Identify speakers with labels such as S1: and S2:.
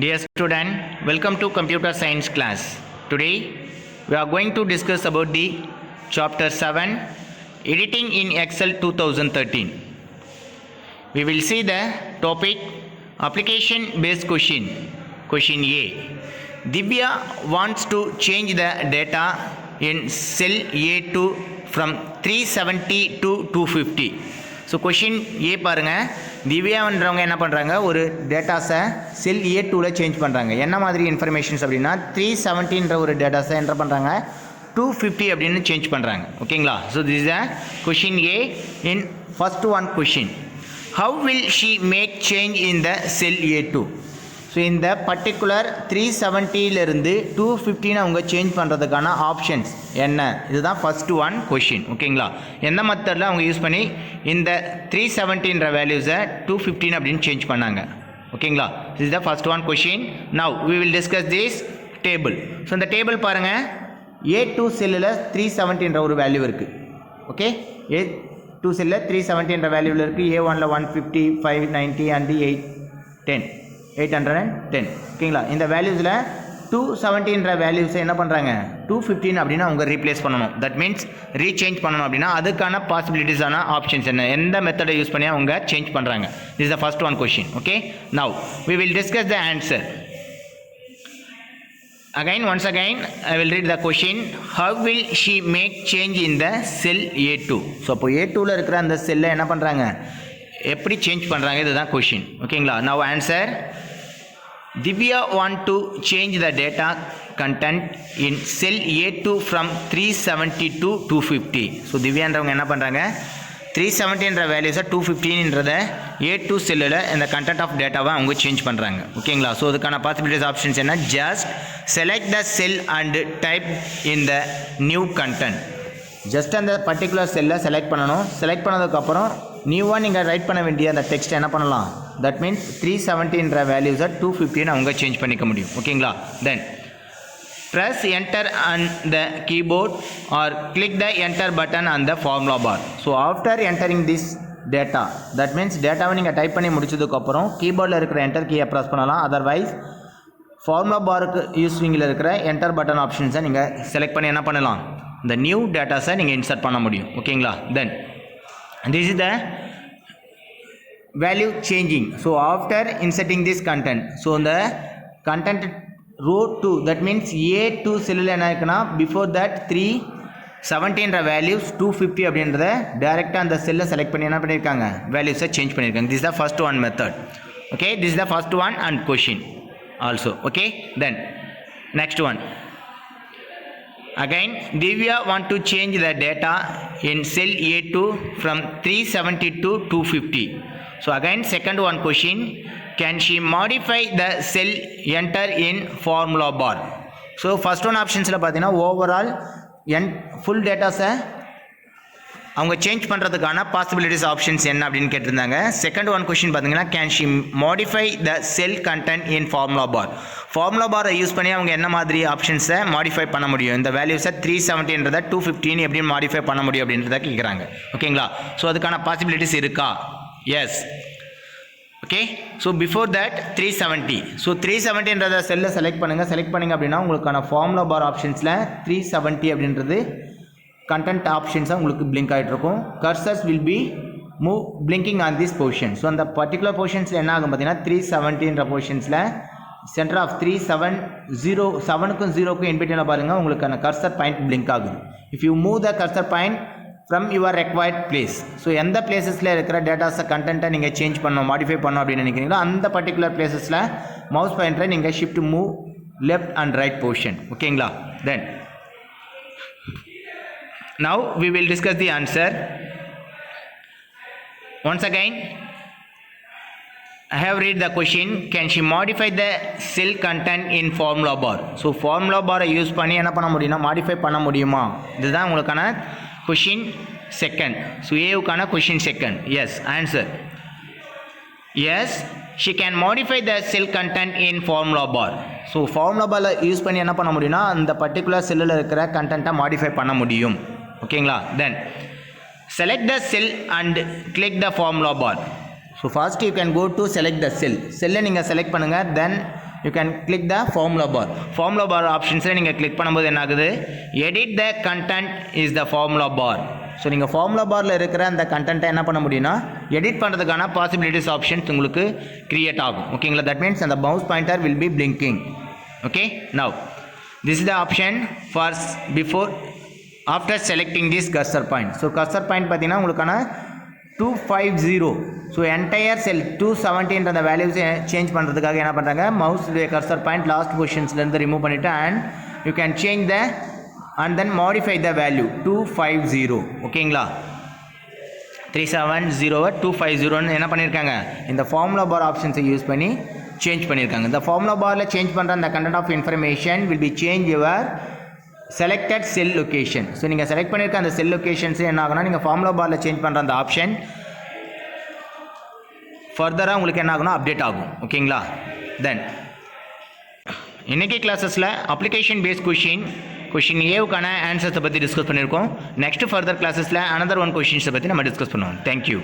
S1: Dear student, welcome to computer science class. Today we are going to discuss about the chapter 7 editing in Excel 2013. We will see the topic application based question. Question A. Divya wants to change the data in cell A2 from 370 to 250. So question ஏ பாருங்கள், திவ்யான்றவங்க என்ன பண்ணுறாங்க, ஒரு டேட்டாஸை செல் A2வில் change பண்ணுறாங்க. என்ன மாதிரி informations அப்படின்னா 370 ஒரு டேட்டாஸை என்ன பண்ணுறாங்க 250 அப்படின்னு சேஞ்ச் பண்ணுறாங்க. ஓகேங்களா? So this is a question A in first one question. How will she make change in the cell A2? So இந்த பர்டிகுலர் 370லேருந்து 250 அவங்க சேஞ்ச் பண்ணுறதுக்கான ஆப்ஷன்ஸ் என்ன, இதுதான் ஃபஸ்ட்டு ஒன் கொஷின். ஓகேங்களா? எந்த மெத்தடில் அவங்க யூஸ் பண்ணி இந்த 370ன்ற வேல்யூஸை 250 அப்படின்னு சேஞ்ச் பண்ணாங்க. ஓகேங்களா? This is the first one question. Now we will discuss this table. So இந்த டேபிள் பாருங்கள், A2 செல்லில் 370ன்ற ஒரு வேல்யூ இருக்குது. ஓகே, A2 செல்லில் 370ன்ற வேல்யூவில் இருக்குது. A1ல் 150, 590 அண்ட் 810. ஓகேங்களா? இந்த வேல்யூஸில் 270ன்ற வேல்யூஸை என்ன பண்ணுறாங்க 215 அப்படின்னு அவங்க ரீப்ளேஸ் பண்ணணும். தட் மீன்ஸ் ரீசேஞ்ச் பண்ணணும். அப்படின்னா அதுக்கான பாசிபிலிட்டிஸான ஆப்ஷன்ஸ் என்ன, எந்த மெத்தடை யூஸ் பண்ணி அவங்க சேஞ்ச் பண்ணுறாங்க. This is the first one question. Okay, now we will discuss the answer. Once again I will read the question. How will she make change in the cell A2? So அப்போ A2வில் இருக்கிற அந்த செல்லை என்ன பண்ணுறாங்க, எப்படி change பண்ணுறாங்க, இதுதான் question. ஓகேங்களா? Now answer. Divya want to change the data content in cell A2 from 370 to 250. So திவ்யான்றவங்க என்ன பண்ணுறாங்க 370ன்ற வேல்யூஸை 215ன்றத A2 செல்லில் இந்த கண்டென்ட் ஆஃப் டேட்டாவை அவங்க சேஞ்ச் பண்ணுறாங்க. ஓகேங்களா? ஸோ அதுக்கான பாசிபிலிட்டிஸ் ஆப்ஷன்ஸ் என்ன, just select the sell and type in the new content. Just அந்த பர்டிகுலர் செல்லை செலக்ட் பண்ணணும். செலக்ட் பண்ணதுக்கப்புறம் நியூவாக நீங்கள் ரைட் பண்ண வேண்டிய அந்த டெக்ஸ்ட் என்ன பண்ணலாம், தட் மீன்ஸ் 370ன்ற வேல்யூஸை 250 அவங்க சேஞ்ச் பண்ணிக்க முடியும். ஓகேங்களா? தென் press enter on the keyboard or click the enter button on the formula bar. So after entering this data, that means டேட்டாவை நீங்கள் டைப் பண்ணி முடிச்சதுக்கப்புறம் கீபோர்டில் இருக்கிற என்டர் கீயை ப்ரெஸ் பண்ணலாம். அதர்வைஸ் ஃபார்முலா பாருக்கு யூஸ்விங்கில் இருக்கிற என்டர் பட்டன் ஆப்ஷன்ஸை நீங்கள் செலக்ட் பண்ணி என்ன பண்ணலாம், இந்த நியூ டேட்டாஸை நீங்கள் இன்சர்ட் பண்ண முடியும். ஓகேங்களா? Then this is the value changing. So after inserting this content, so இந்த content row 2, that means A2 செல்லில் என்ன இருக்குன்னா பிஃபோர் தட் 370ன்ற வேல்யூஸ் 250 அப்படின்றத டைரெக்டாக அந்த செல்லை செலக்ட் பண்ணி என்ன பண்ணியிருக்காங்க, வேல்யூஸை சேஞ்ச் பண்ணியிருக்காங்க. This the first one method. Okay, this the first one and question also. Okay, then next one. Again, Divya want to change the data in cell A2 from 370 to 250. So again, second one question. Can she modify the cell enter in formula bar? So first one ஆப்ஷன்ஸில் பார்த்தீங்கன்னா overall full டேட்டாஸை அவங்க change பண்ணுறதுக்கான possibilities options என்ன அப்படின்னு கேட்டிருந்தாங்க. Second one question பார்த்தீங்கன்னா can she modify the cell content in formula bar. Formula பாரை use பண்ணி அவங்க என்ன மாதிரி ஆப்ஷன்ஸை மாடிஃபை பண்ண முடியும், இந்த வேல்யூஸை 370ன்றதை 215 எப்படி மாடிஃபை பண்ண முடியும் அப்படின்றத கேட்குறாங்க. ஓகேங்களா? ஸோ அதுக்கான பாசிபிலிட்டிஸ் இருக்கா? Yes. Okay, so before that 370. So 370ன்றத செல்லை செலக்ட் பண்ணுங்கள். செலக்ட் பண்ணிங்க அப்படின்னா உங்களுக்கான ஃபார்முலா பார் ஆப்ஷன்ஸில் 370 அப்படின்றது கண்டென்ட் ஆப்ஷன்ஸாக உங்களுக்கு பிளிங்க் ஆகிட்டு இருக்கும். Cursors will be move blinking on this position. So அந்த பர்டிகுலர் பொசிஷன்ஸில் என்ன ஆகும் பார்த்தீங்கன்னா 370ன்ற பொசிஷன்ஸில் சென்டர் ஆஃப் 7க்கும் 0க்கும் இன்பிட்வீனில் பாருங்கள் உங்களுக்கான கர்சர் பாயிண்ட் பிளிங்க் ஆகுது. If you move the cursor point from your required place, so எந்த பிளேஸஸில் இருக்கிற டேட்டாஸை கண்டென்ட்டை நீங்கள் சேஞ்ச் பண்ணணும், மாடிஃபை பண்ணணும் அப்படின்னு நினைக்கிறீங்களோ அந்த பர்டிகுலர் பிளேஸஸில் மவுஸ் பாயிண்டரை நீங்கள் shift move left and right position. ஓகேங்களா? தென் now we will discuss the answer. Once again I have read the question. Can she modify the cell content in formula bar? So formula bar use பண்ணி என்ன பண்ண முடியும்னா modify பண்ண முடியுமா, இதுதான் உங்களுக்கான question second. So ஏவுக்கான question second. Yes answer. Yes, she can modify the cell content in formula bar. So formula பாரில் யூஸ் பண்ணி என்ன பண்ண முடியும்னா அந்த பர்டிகுலர் செல்லில் இருக்கிற கண்டென்ட்டை மாடிஃபை பண்ண முடியும். ஓகேங்களா? தென் select the cell and click the formula bar. So first you can go to select the cell. செல்லை நீங்கள் செலக்ட் பண்ணுங்கள். தென் you can click the formula bar. Formula bar options நீங்கள் கிளிக் பண்ணும்போது என்ன ஆகுது, edit the content is the formula bar. So நீங்கள் formula பாரில் இருக்கிற அந்த கண்டென்ட்டை என்ன பண்ண முடியும்னா எடிட் பண்ணுறதுக்கான பாசிபிலிட்டிஸ் ஆப்ஷன்ஸ் உங்களுக்கு கிரியேட் ஆகும். ஓகேங்களா, தட் மீன்ஸ் அந்த mouse pointer will be blinking. Okay, now this is the option for before after selecting this cursor point. So cursor point பார்த்தீங்கன்னா உங்களுக்கான 250. ஸோ என்டையர் செல் 270 அந்த வேல்யூஸை சேஞ்ச் பண்ணுறதுக்காக என்ன பண்ணுறாங்க, மவுஸ் கர்சர் பாயிண்ட் லாஸ்ட் பொசிஷன்ஸ்லேருந்து ரிமூவ் பண்ணிவிட்டு and you can change the and then modify the value 250. ஓகேங்களா, 370 250 என்ன பண்ணியிருக்காங்க, இந்த ஃபார்முலா பார் ஆப்ஷன்ஸை யூஸ் பண்ணி சேஞ்ச் பண்ணியிருக்காங்க. இந்த ஃபார்முலா பாரில் சேஞ்ச் பண்ணுற அந்த content of information will be change your selected cell location. So நீங்கள் செலக்ட் பண்ணியிருக்க அந்த செல் லொக்கேஷன்ஸ் என்ன ஆகுனா நீங்கள் ஃபார்முலா பாரில் சேஞ்ச் பண்ணுற அந்த ஆப்ஷன் ஃபர்தராக உங்களுக்கு என்ன ஆகுனா அப்டேட் ஆகும். ஓகேங்களா, தென் இன்றைக்கி கிளாஸஸில் அப்ளிகேஷன் பேஸ்ட் கொஷின் ஏவுக்கான ஆன்சர்ஸை பற்றி டிஸ்கஸ் பண்ணியிருக்கோம். நெக்ஸ்ட் ஃபர்தர் கிளாஸஸில் another one கொஷின்ஸை பற்றி நம்ம டிஸ்கஸ் பண்ணுவோம். தேங்க்யூ.